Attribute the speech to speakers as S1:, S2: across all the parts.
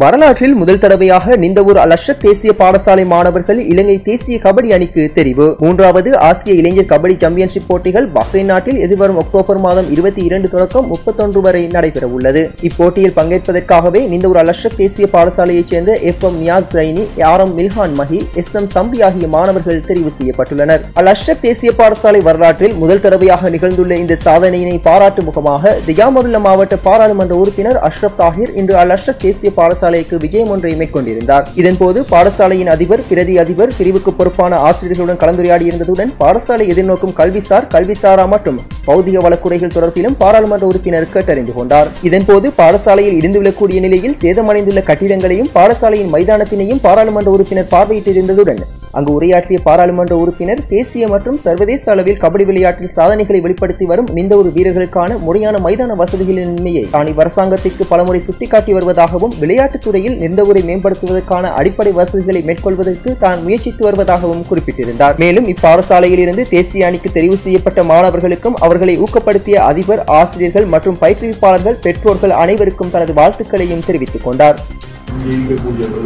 S1: வரலாற்றில் முதல் தடவையாக நிந்தவூர் அல்-அஷ்ரப் தேசிய பாடசாலை மாணவர்கள் இலங்கை தேசிய கபடி அணிக்கு தெரிவு. 3வது ஆசிய இளைஞர் கபடி சாம்பியன்ஷிப் போட்டிகள் பஹ்ரைன் நாட்டில் எதிர்வரும் அக்டோபர் மாதம் 22 தொடக்கம் 31 வரை நடைபெற உள்ளது. இப்போட்டியில் பங்கேற்பதற்காகவே நிந்தவூர் அல்-அஷ்ரப் தேசிய பாடசாலையைச் சேர்ந்த FM Niyas Zaini, RM Milhan Mahi, SM Sambi ஆகிய மாணவர்கள் தெரிவு செய்யப்பட்டுள்ளனர். அல்-அஷ்ரப் தேசிய பாடசாலை வரலாற்றில் முதல் தடவையாக நிகழ்ந்துள்ள இந்த சாதனையினை பாராட்டும் முகமாக தியாமருல்ல மாவட்ட பாராளுமன்ற உறுப்பினர் அஷ்ரப் தாஹிர் இன்று அல்-அஷ்ரப் தேசிய பாடசாலைக்கு விஜயம் ஒன்றை மேற்கொண்டிருந்தார். இதன்போது பாடசாலையின் அதிபர், பிரதி அதிபர், பிரிவுக்கு பொறுப்பான ஆசிரியர்களுடன் கலந்துரையாடியிருந்ததுடன் பாடசாலை எதிர்நோக்கும் கல்விசார், கல்விசாரா மற்றும் பௌதிக வழக்குறைகள் தொடர்பிலும் பாராளுமன்ற உறுப்பினர் கேட்டறிந்து கொண்டார். இதன்போது பாடசாலையில் இடிந்துவிழக்கூடிய நிலையில் சேதமடைந்துள்ள கட்டிடங்களையும் பாடசாலையின் மைதானத்தினையும் பாராளுமன்ற உறுப்பினர் பார்வையிட்டிருந்ததுடன் அங்கு உரையாற்றிய பாராளுமன்ற உறுப்பினர் தேசிய மற்றும் சர்வதேச அளவில் கபடி விளையாட்டில் சாதனைகளை வெளிப்படுத்தி வரும் நிந்தவூர் வீரர்களுக்கான முறையான மைதான வசதிகளின்மையை தானி அரசாங்கத்திற்கு பலமுறை சுட்டிக்காட்டி வருவதாகவும் விளையாட்டுத் துறையில் நிந்தவூரை மேம்படுத்துவதற்கான அடிப்படை வசதிகளை மேற்கொள்வதற்கு தான் முயற்சித்து வருவதாகவும் குறிப்பிட்டிருந்தார். மேலும் இப்பாடசாலையில் இருந்து தேசிய அணிக்கு தெரிவு செய்யப்பட்ட மாணவர்களுக்கும் அவர்களை ஊக்கப்படுத்திய அதிபர், ஆசிரியர்கள் மற்றும் பயிற்றுவிப்பாளர்கள், பெற்றோர்கள் அனைவருக்கும் தனது வாழ்த்துக்களையும் தெரிவித்துக் கொண்டார்.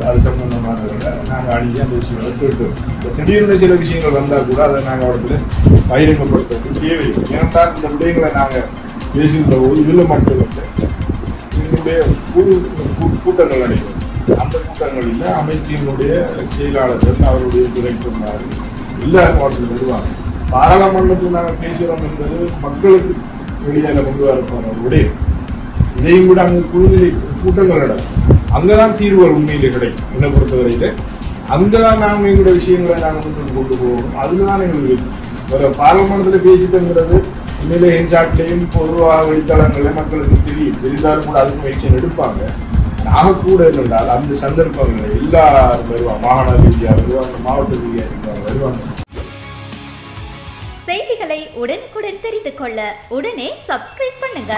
S2: அது சம்பந்தமானவர்களை நாங்கள் அணிஞ்சு அந்த விஷயங்களை கேட்டோம். திடீர்னு சில விஷயங்கள் வந்தால் கூட அதை நாங்கள் அவர்களுக்கு பகிரங்கப்படுத்த தேவையில்லை. ஏனென்றால் இந்த விடயங்களை நாங்கள் பேசுகின்ற போது இதில் மட்டுமில்லை, இதனுடைய கூட்டங்கள் நடைபெறும். அந்த கூட்டங்களில் அமைச்சியினுடைய செயலாளர்கள், அவருடைய டிரெக்டர்மார் எல்லாரும் அவர்கள் வருவாங்க. பாராளுமன்றத்தில் நாங்கள் பேசுகிறோம் என்பது மக்களுக்கு வெளியால் கொண்டு வரப்போன விடயம். இதையும் கூட அங்கு குழுநிலை கூட்டங்கள் நடக்கும். அங்கதான் தீர்வுகள் உண்மையிலே கிடைக்கும். என்னை பொறுத்தவரையில அங்கதான் நாங்கள் எங்களுடைய விஷயங்களை நாங்கள் கொண்டு போவோம். அதுதான் எங்களுக்கு பாராளுமன்றத்தில் பேசிட்டுங்கிறது உண்மையிலே என்சாட்லையும் பொதுவாக வழித்தளங்களில் மக்களுக்கு தெரிந்தாலும் கூட அதுக்கு முயற்சி எடுப்பாங்க. நாகக்கூட என்றால் அந்த சந்தர்ப்பங்களை எல்லாரும் வருவாங்க. மாகாண ரீதியாக வருவாங்க, மாவட்ட ரீதியாக வருவாங்க.
S3: செய்திகளை உடனுக்குடன் தெரிந்து கொள்ள உடனே சப்ஸ்கிரைப் பண்ணுங்க.